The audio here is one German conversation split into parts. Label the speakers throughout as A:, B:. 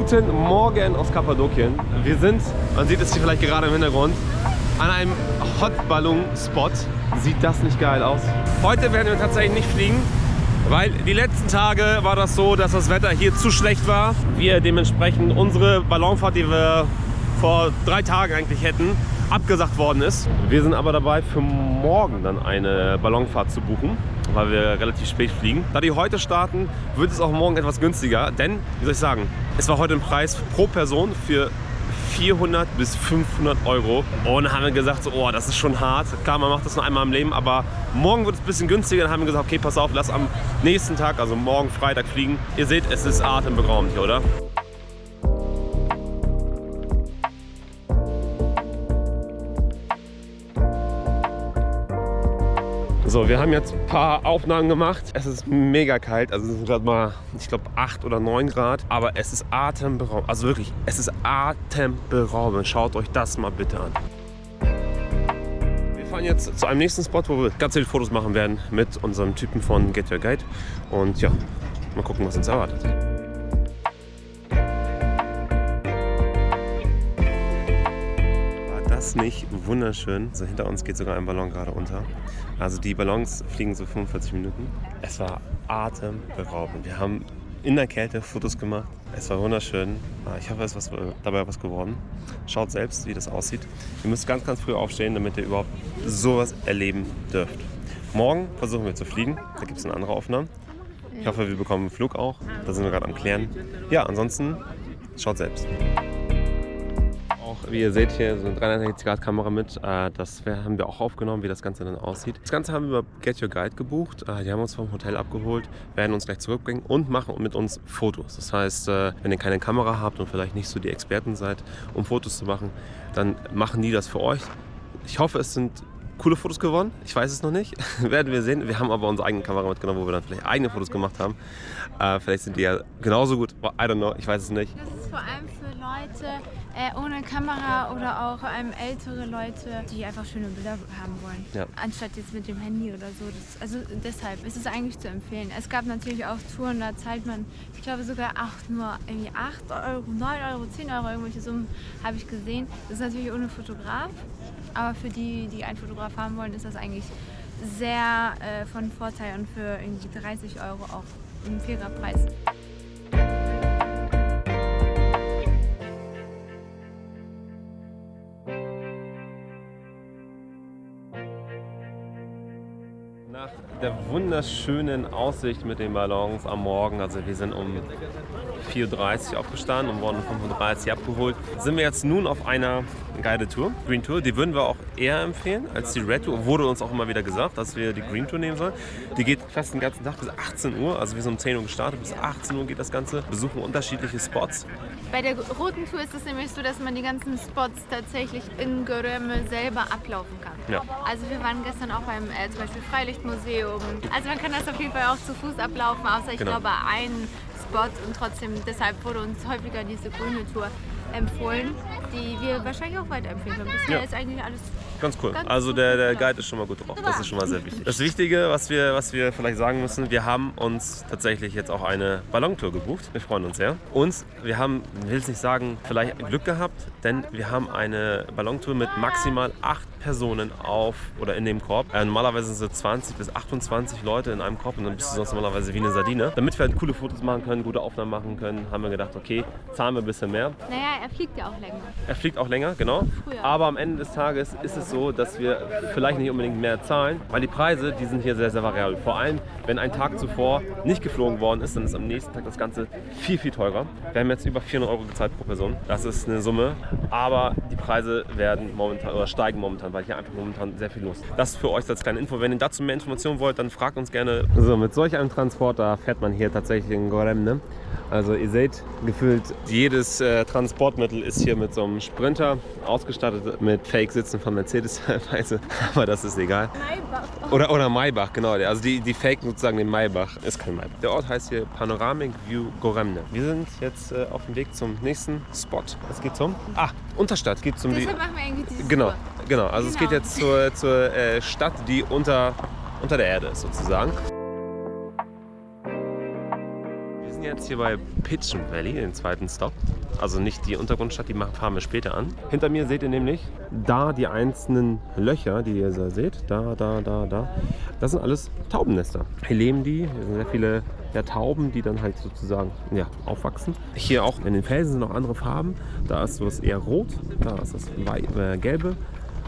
A: Guten Morgen aus Kappadokien. Wir sind, man sieht es hier vielleicht gerade im Hintergrund, an einem Hot-Ballon-Spot. Sieht das nicht geil aus? Heute werden wir tatsächlich nicht fliegen, weil die letzten Tage war das so, dass das Wetter hier zu schlecht war. Wir dementsprechend unsere Ballonfahrt, die wir vor 3 Tagen eigentlich hätten, abgesagt worden ist. Wir sind aber dabei, für morgen dann eine Ballonfahrt zu buchen, weil wir relativ spät fliegen. Da die heute starten, wird es auch morgen etwas günstiger, denn, wie soll ich sagen, es war heute ein Preis pro Person für 400 bis 500 Euro. Und dann haben wir gesagt, so, oh, das ist schon hart. Klar, man macht das nur einmal im Leben, aber morgen wird es ein bisschen günstiger. Dann haben wir gesagt, okay, pass auf, lass am nächsten Tag, also morgen Freitag, fliegen. Ihr seht, es ist atemberaubend hier, oder? So, wir haben jetzt ein paar Aufnahmen gemacht. Es ist mega kalt, also es sind gerade mal, ich glaube, 8 oder 9 Grad. Aber es ist atemberaubend, also wirklich, es ist atemberaubend. Schaut euch das mal bitte an. Wir fahren jetzt zu einem nächsten Spot, wo wir ganz viele Fotos machen werden mit unserem Typen von Get Your Guide. Und ja, mal gucken, was uns erwartet. Nicht wunderschön. So, hinter uns geht sogar ein Ballon gerade unter. Also die Ballons fliegen so 45 Minuten. Es war atemberaubend. Wir haben in der Kälte Fotos gemacht. Es war wunderschön. Ich hoffe, es ist dabei was geworden. Schaut selbst, wie das aussieht. Ihr müsst ganz, ganz früh aufstehen, damit ihr überhaupt sowas erleben dürft. Morgen versuchen wir zu fliegen. Da gibt es eine andere Aufnahme. Ich hoffe, wir bekommen einen Flug auch. Da sind wir gerade am Klären. Ja, ansonsten schaut selbst. Wie ihr seht, hier so eine 360-Grad-Kamera mit. Das haben wir auch aufgenommen, wie das Ganze dann aussieht. Das Ganze haben wir über Get Your Guide gebucht. Die haben uns vom Hotel abgeholt, werden uns gleich zurückbringen und machen mit uns Fotos. Das heißt, wenn ihr keine Kamera habt und vielleicht nicht so die Experten seid, um Fotos zu machen, dann machen die das für euch. Ich hoffe, es sind coole Fotos geworden. Ich weiß es noch nicht. Werden wir sehen. Wir haben aber unsere eigene Kamera mitgenommen, wo wir dann vielleicht eigene Fotos gemacht haben. Vielleicht sind die ja genauso gut. I don't know. Ich weiß es nicht.
B: Das ist vor allem für Leute ohne Kamera oder auch ältere Leute, die einfach schöne Bilder haben wollen. Ja. Anstatt jetzt mit dem Handy oder so. Also deshalb ist es eigentlich zu empfehlen. Es gab natürlich auch Touren, da zahlt man, ich glaube sogar nur irgendwie 8 Euro, 9 Euro, 10 Euro, irgendwelche Summen habe ich gesehen. Das ist natürlich ohne Fotograf. Aber für die, die einen Fotograf haben wollen, ist das eigentlich sehr von Vorteil und für irgendwie 30 Euro auch ein fairer Preis.
A: Nach der wunderschönen Aussicht mit den Ballons am Morgen, also wir sind um 4:30 Uhr aufgestanden und wurden um 5:30 Uhr abgeholt, sind wir jetzt nun auf einer Guided Tour, Green Tour. Die würden wir auch eher empfehlen als die Red Tour. Wurde uns auch immer wieder gesagt, dass wir die Green Tour nehmen sollen. Die geht fast den ganzen Tag bis 18 Uhr, also wir sind um 10 Uhr gestartet, bis 18 Uhr geht das Ganze. Besuchen unterschiedliche Spots.
B: Bei der roten Tour ist es nämlich so, dass man die ganzen Spots tatsächlich in Göreme selber ablaufen kann. Ja. Also wir waren gestern auch beim zum Beispiel Freilichtmuseum. Also man kann das auf jeden Fall auch zu Fuß ablaufen, außer ich glaube einen Spot, und trotzdem deshalb wurde uns häufiger diese grüne Tour empfohlen, die wir wahrscheinlich auch weiterempfehlen können. Bisher ist eigentlich alles
A: ganz cool. Also der Guide ist schon mal gut drauf. Das ist schon mal sehr wichtig. Das Wichtige, was wir vielleicht sagen müssen, wir haben uns tatsächlich jetzt auch eine Ballontour gebucht. Wir freuen uns sehr. Und wir haben, ich will es nicht sagen, vielleicht Glück gehabt, denn wir haben eine Ballontour mit maximal 8 Personen auf oder in dem Korb. Normalerweise sind es 20 bis 28 Leute in einem Korb und dann bist du sonst normalerweise wie eine Sardine. Damit wir halt coole Fotos machen können, gute Aufnahmen machen können, haben wir gedacht, okay, zahlen wir ein bisschen mehr.
B: Naja, er fliegt ja auch länger.
A: Er fliegt auch länger, genau.
B: Früher.
A: Aber am Ende des Tages ist es so, dass wir vielleicht nicht unbedingt mehr zahlen, weil die Preise, die sind hier sehr, sehr variabel. Vor allem, wenn ein Tag zuvor nicht geflogen worden ist, dann ist am nächsten Tag das Ganze viel, viel teurer. Wir haben jetzt über 400 Euro gezahlt pro Person. Das ist eine Summe, aber die Preise werden momentan oder steigen momentan, weil hier einfach momentan sehr viel los ist. Das für euch als kleine Info. Wenn ihr dazu mehr Informationen wollt, dann fragt uns gerne. So, mit solch einem Transporter fährt man hier tatsächlich in Göreme. Also ihr seht, gefühlt jedes Transportmittel ist hier mit so einem Sprinter ausgestattet, mit Fake-Sitzen von Mercedes teilweise, aber das ist egal. Maybach. Oder Maybach, genau. Also die Fake sozusagen den Maybach, ist kein Maybach. Der Ort heißt hier Panoramic View Göreme. Wir sind jetzt auf dem Weg zum nächsten Spot. Es geht zum Unterstadt. Geht zum
B: Deshalb machen wir eigentlich dieses
A: Genau. Also es geht jetzt zur Stadt, die unter der Erde ist sozusagen. Wir sind jetzt jetzt hier bei Pigeon Valley, den zweiten Stop. Also nicht die Untergrundstadt, die fahren wir später an. Hinter mir seht ihr nämlich da die einzelnen Löcher, die ihr seht. Da. Das sind alles Taubennester. Hier leben die. Hier sind sehr viele Tauben, die dann halt sozusagen aufwachsen. Hier auch in den Felsen sind noch andere Farben. Da ist sowas eher rot, da ist das gelbe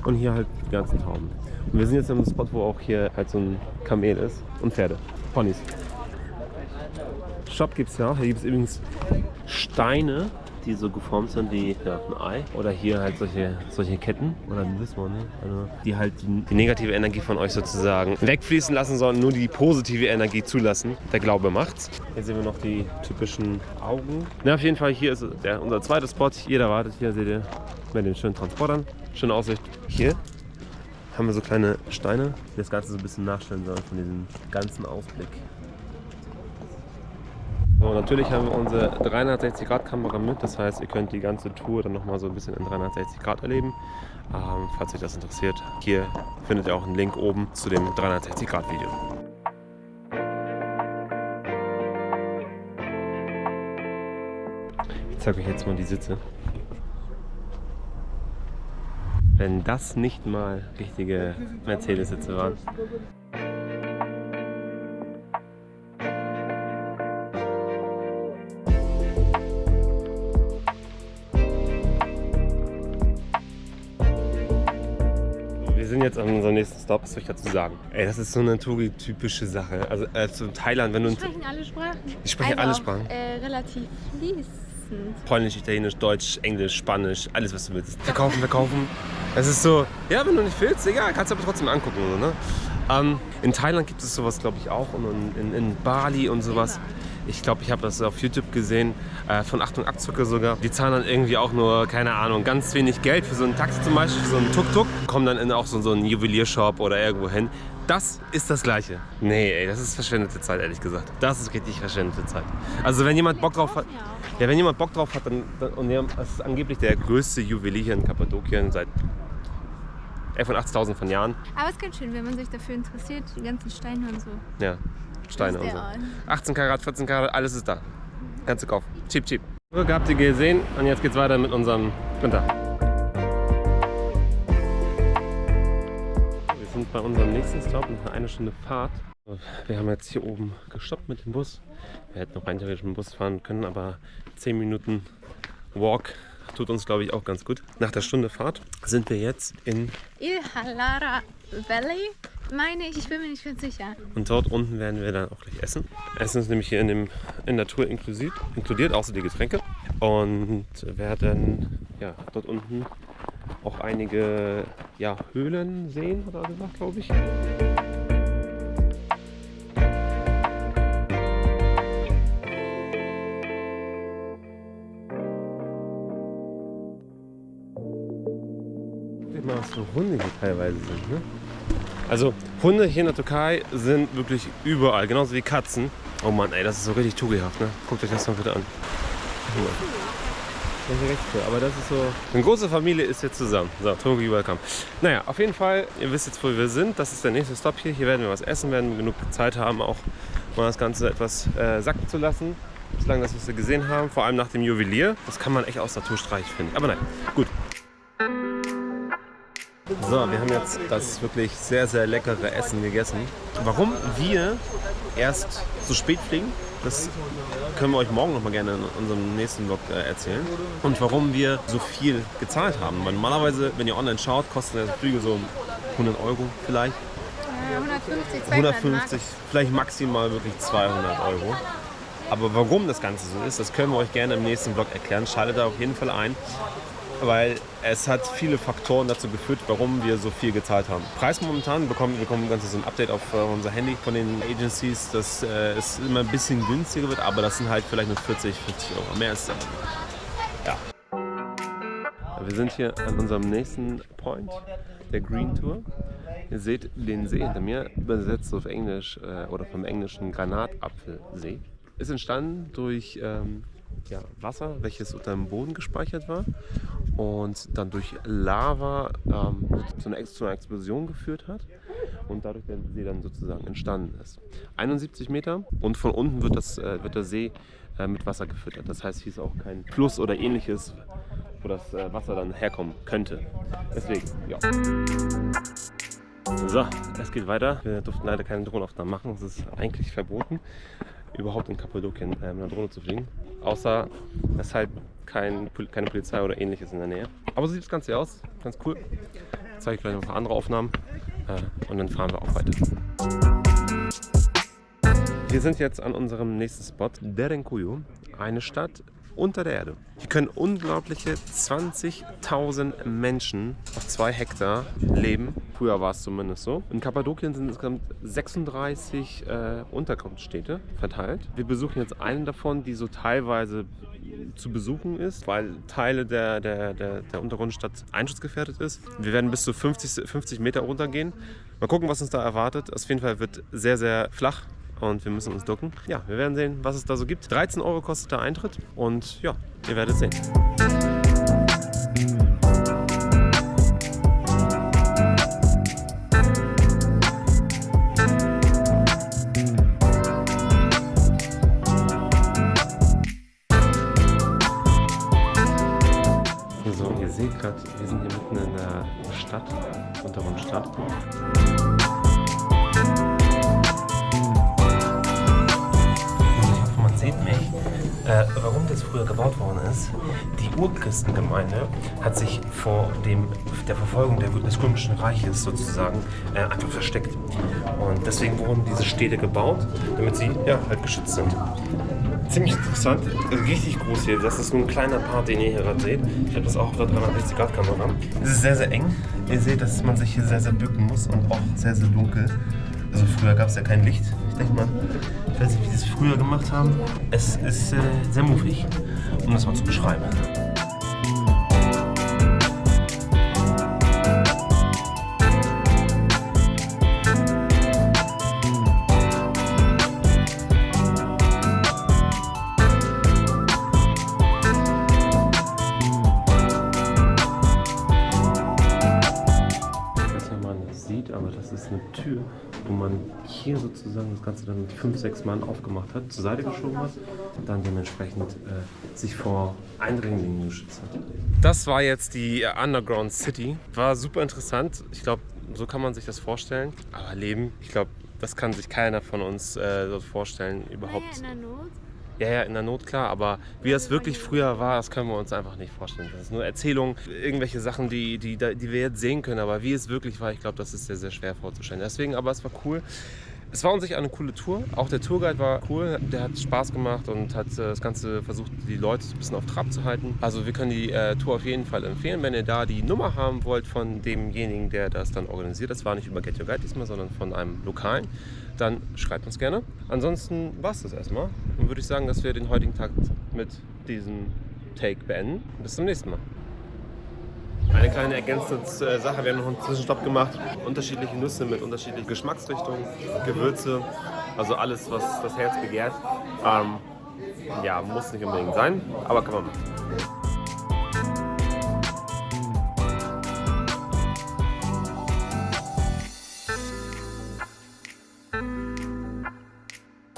A: und hier halt die ganzen Tauben. Und wir sind jetzt an einem Spot, wo auch hier halt so ein Kamel ist und Pferde, Ponys. Shop gibt es ja auch. Hier gibt es übrigens Steine, die so geformt sind wie ein Ei. Oder hier halt solche Ketten. Oder das one, ne? Also, die halt die negative Energie von euch sozusagen wegfließen lassen sollen, nur die positive Energie zulassen. Der Glaube macht's. Hier sehen wir noch die typischen Augen. Na, auf jeden Fall, hier ist unser zweiter Spot. Jeder wartet hier, seht ihr, mit den schönen Transportern. Schöne Aussicht. Hier haben wir so kleine Steine, die das Ganze so ein bisschen nachstellen sollen von diesem ganzen Ausblick. So, natürlich haben wir unsere 360-Grad-Kamera mit, das heißt, ihr könnt die ganze Tour dann nochmal so ein bisschen in 360 Grad erleben. Falls euch das interessiert, hier findet ihr auch einen Link oben zu dem 360-Grad-Video. Ich zeige euch jetzt mal die Sitze. Wenn das nicht mal richtige Mercedes-Sitze waren. Wir sind jetzt an unserem nächsten Stop, was soll ich dazu sagen? Ey, das ist so eine Touri-typische Sache. Also zu Thailand, wenn du...
B: Die sprechen alle Sprachen.
A: Ich spreche alle Sprachen.
B: Relativ fließend.
A: Polnisch, Italienisch, Deutsch, Englisch, Spanisch, alles was du willst. Verkaufen. Es ist so, ja, wenn du nicht willst, egal, kannst du aber trotzdem angucken. So, ne? In Thailand gibt es sowas, glaube ich, auch. Und in Bali und sowas. Ich glaube, ich habe das auf YouTube gesehen, von Achtung Abzocke sogar. Die zahlen dann irgendwie auch nur, keine Ahnung, ganz wenig Geld für so ein Taxi zum Beispiel, für so einen Tuk-Tuk. Kommen dann in auch so einen Juweliershop oder irgendwo hin. Das ist das Gleiche. Nee, ey, das ist verschwendete Zeit, ehrlich gesagt. Das ist richtig verschwendete Zeit. Also wenn jemand Bock drauf hat, wenn jemand Bock drauf hat, dann und das ist angeblich der größte Juwelier hier in Kappadokien seit 80.000 von Jahren.
B: Aber es ist ganz schön, wenn man sich dafür interessiert, die ganzen Steine und so.
A: Ja, Steine und so. 18 Karat, 14 Karat, alles ist da. Kannst du kaufen. Cheap. So, habt ihr gesehen und jetzt geht's weiter mit unserem Winter. Wir sind bei unserem nächsten Stop, nach einer Stunde Fahrt. Wir haben jetzt hier oben gestoppt mit dem Bus. Wir hätten noch rein theoretisch mit dem Bus fahren können, aber 10 Minuten Walk tut uns, glaube ich, auch ganz gut. Nach der Stunde Fahrt sind wir jetzt in
B: Ilhalara Valley, meine ich bin mir nicht ganz sicher.
A: Und dort unten werden wir dann auch gleich essen. Essen ist nämlich hier in der Tour inkludiert, außer die Getränke. Und werden dort unten auch einige Höhlen sehen, hat er gesagt, glaube ich. Was für Hunde hier teilweise sind, ne? Also Hunde hier in der Türkei sind wirklich überall, genauso wie Katzen. Oh Mann, ey, das ist so richtig tourihaft, ne? Guckt euch das mal bitte an. Das ist recht cool, aber das ist so... Eine große Familie ist jetzt zusammen. So, Touri, welcome. Naja, auf jeden Fall, ihr wisst jetzt, wo wir sind. Das ist der nächste Stop hier. Hier werden wir was essen, werden genug Zeit haben, auch mal das Ganze etwas sacken zu lassen. Solange das, was wir gesehen haben, vor allem nach dem Juwelier. Das kann man echt aus der Tour streichen, finde ich. Aber nein, gut. So, wir haben jetzt das wirklich sehr, sehr leckere Essen gegessen. Warum wir erst so spät fliegen, das können wir euch morgen noch mal gerne in unserem nächsten Vlog erzählen. Und warum wir so viel gezahlt haben. Weil normalerweise, wenn ihr online schaut, kosten die Flüge so 100 € vielleicht.
B: 150,
A: 150, vielleicht maximal wirklich 200 €. Aber warum das Ganze so ist, das können wir euch gerne im nächsten Vlog erklären. Schaltet da auf jeden Fall ein. Weil es hat viele Faktoren dazu geführt, warum wir so viel gezahlt haben. Preis momentan, wir bekommen so ein Update auf unser Handy von den Agencies, dass es immer ein bisschen günstiger wird, aber das sind halt vielleicht nur 40 €. Mehr ist es ja. Wir sind hier an unserem nächsten Point, der Green Tour. Ihr seht den See hinter mir, übersetzt auf Englisch oder vom englischen Granatapfelsee. Ist entstanden durch Wasser, welches unter dem Boden gespeichert war und dann durch Lava zu einer Explosion geführt hat. und dadurch der See dann sozusagen entstanden ist. 71 Meter und von unten wird der See mit Wasser gefüttert. Das heißt, hier ist auch kein Fluss oder ähnliches, wo das Wasser dann herkommen könnte. Deswegen, ja. So, es geht weiter. Wir durften leider keine Drohnenaufnahmen machen. Es ist eigentlich verboten, überhaupt in Kappadokien mit einer Drohne zu fliegen. Außer es ist halt keine Polizei oder ähnliches in der Nähe. Aber so sieht das Ganze aus. Ganz cool. Jetzt zeige ich gleich noch ein paar andere Aufnahmen und dann fahren wir auch weiter. Wir sind jetzt an unserem nächsten Spot, Derinkuyu, eine Stadt unter der Erde. Hier können unglaubliche 20.000 Menschen auf 2 Hektar leben. Früher war es zumindest so. In Kappadokien sind insgesamt 36 Unterkunftsstädte verteilt. Wir besuchen jetzt einen davon, die so teilweise zu besuchen ist, weil Teile der Untergrundstadt einschutzgefährdet ist. Wir werden bis zu 50 Meter runtergehen. Mal gucken, was uns da erwartet. Auf jeden Fall wird sehr, sehr flach. Und wir müssen uns ducken. Ja, wir werden sehen, was es da so gibt. 13 Euro kostet der Eintritt und ja, ihr werdet sehen. So, ihr seht gerade, wir sind hier mitten in der Stadt, Untergrundstadt. Warum das früher gebaut worden ist, die Urchristengemeinde hat sich vor der Verfolgung des Römischen Reiches sozusagen einfach versteckt. Und deswegen wurden diese Städte gebaut, damit sie halt geschützt sind. Ziemlich interessant, richtig groß hier. Das ist nur ein kleiner Part, den ihr hier gerade seht. Ich habe das auch auf der 360-Grad-Kamera. Es ist sehr, sehr eng. Ihr seht, dass man sich hier sehr, sehr bücken muss und auch sehr, sehr dunkel. Also früher gab es ja kein Licht. Ich denke mal, ich weiß nicht, wie sie es früher gemacht haben. Es ist sehr muffig, um das mal zu beschreiben. Aber das ist eine Tür, wo man hier sozusagen das Ganze dann mit 5-6 Mann aufgemacht hat, zur Seite geschoben hat, dann dementsprechend sich vor Eindringlingen geschützt hat. Das war jetzt die Underground City. War super interessant. Ich glaube, so kann man sich das vorstellen. Aber Leben, ich glaube, das kann sich keiner von uns so vorstellen überhaupt.
B: In der Not.
A: Ja, in der Not, klar, aber wie das wirklich früher war, das können wir uns einfach nicht vorstellen. Das ist nur Erzählung, irgendwelche Sachen, die wir jetzt sehen können, aber wie es wirklich war, ich glaube, das ist sehr, sehr schwer vorzustellen. Deswegen, aber es war cool. Es war an sich eine coole Tour. Auch der Tourguide war cool, der hat Spaß gemacht und hat das Ganze versucht, die Leute ein bisschen auf Trab zu halten. Also wir können die Tour auf jeden Fall empfehlen, wenn ihr da die Nummer haben wollt von demjenigen, der das dann organisiert. Das war nicht über Get Your Guide diesmal, sondern von einem Lokalen. Dann schreibt uns gerne. Ansonsten war es das erstmal. Dann würde ich sagen, dass wir den heutigen Tag mit diesem Take beenden. Bis zum nächsten Mal. Eine kleine ergänzende Sache, wir haben noch einen Zwischenstopp gemacht. Unterschiedliche Nüsse mit unterschiedlichen Geschmacksrichtungen, Gewürze, also alles, was das Herz begehrt. Ja, muss nicht unbedingt sein, aber kann man machen.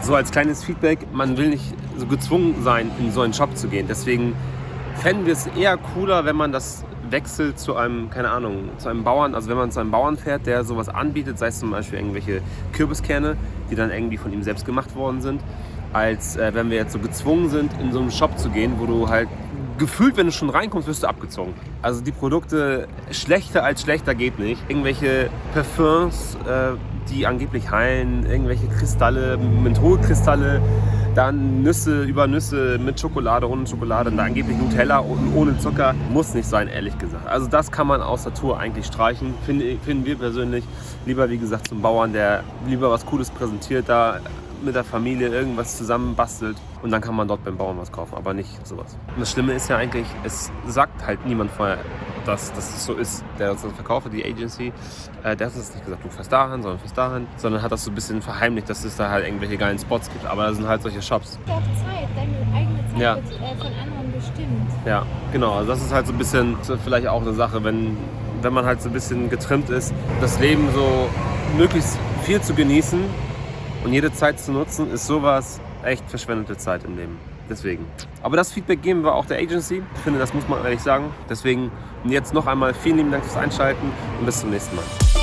A: So als kleines Feedback, man will nicht so gezwungen sein, in so einen Shop zu gehen. Deswegen fänden wir es eher cooler, wenn man das wechselt zu einem, keine Ahnung, zu einem Bauern. Also wenn man zu einem Bauern fährt, der sowas anbietet, sei es zum Beispiel irgendwelche Kürbiskerne, die dann irgendwie von ihm selbst gemacht worden sind, als wenn wir jetzt so gezwungen sind, in so einen Shop zu gehen, wo du halt gefühlt, wenn du schon reinkommst, wirst du abgezogen. Also die Produkte, schlechter als schlechter geht nicht. Irgendwelche Parfums, die angeblich heilen, irgendwelche Kristalle, Mentholkristalle, dann Nüsse über Nüsse mit Schokolade, ohne Schokolade, und da angeblich Nutella ohne Zucker. Muss nicht sein, ehrlich gesagt. Also das kann man aus der Tour eigentlich streichen, finden wir persönlich. Lieber, wie gesagt, zum Bauern, der lieber was Cooles präsentiert, da mit der Familie irgendwas zusammen bastelt und dann kann man dort beim Bauern was kaufen, aber nicht sowas. Und das Schlimme ist ja eigentlich, es sagt halt niemand vorher, dass das so ist. Der Verkäufer, die Agency, der hat uns nicht gesagt, du fährst dahin, sondern hat das so ein bisschen verheimlicht, dass es da halt irgendwelche geilen Spots gibt. Aber da sind halt solche Shops.
B: Auch Zeit, deine eigene Zeit wird von anderen bestimmt.
A: Ja, genau. Also das ist halt so ein bisschen vielleicht auch eine Sache, wenn man halt so ein bisschen getrimmt ist, das Leben so möglichst viel zu genießen und jede Zeit zu nutzen, ist sowas echt verschwendete Zeit im Leben. Deswegen. Aber das Feedback geben wir auch der Agency. Ich finde, das muss man ehrlich sagen. Deswegen jetzt noch einmal vielen lieben Dank fürs Einschalten und bis zum nächsten Mal.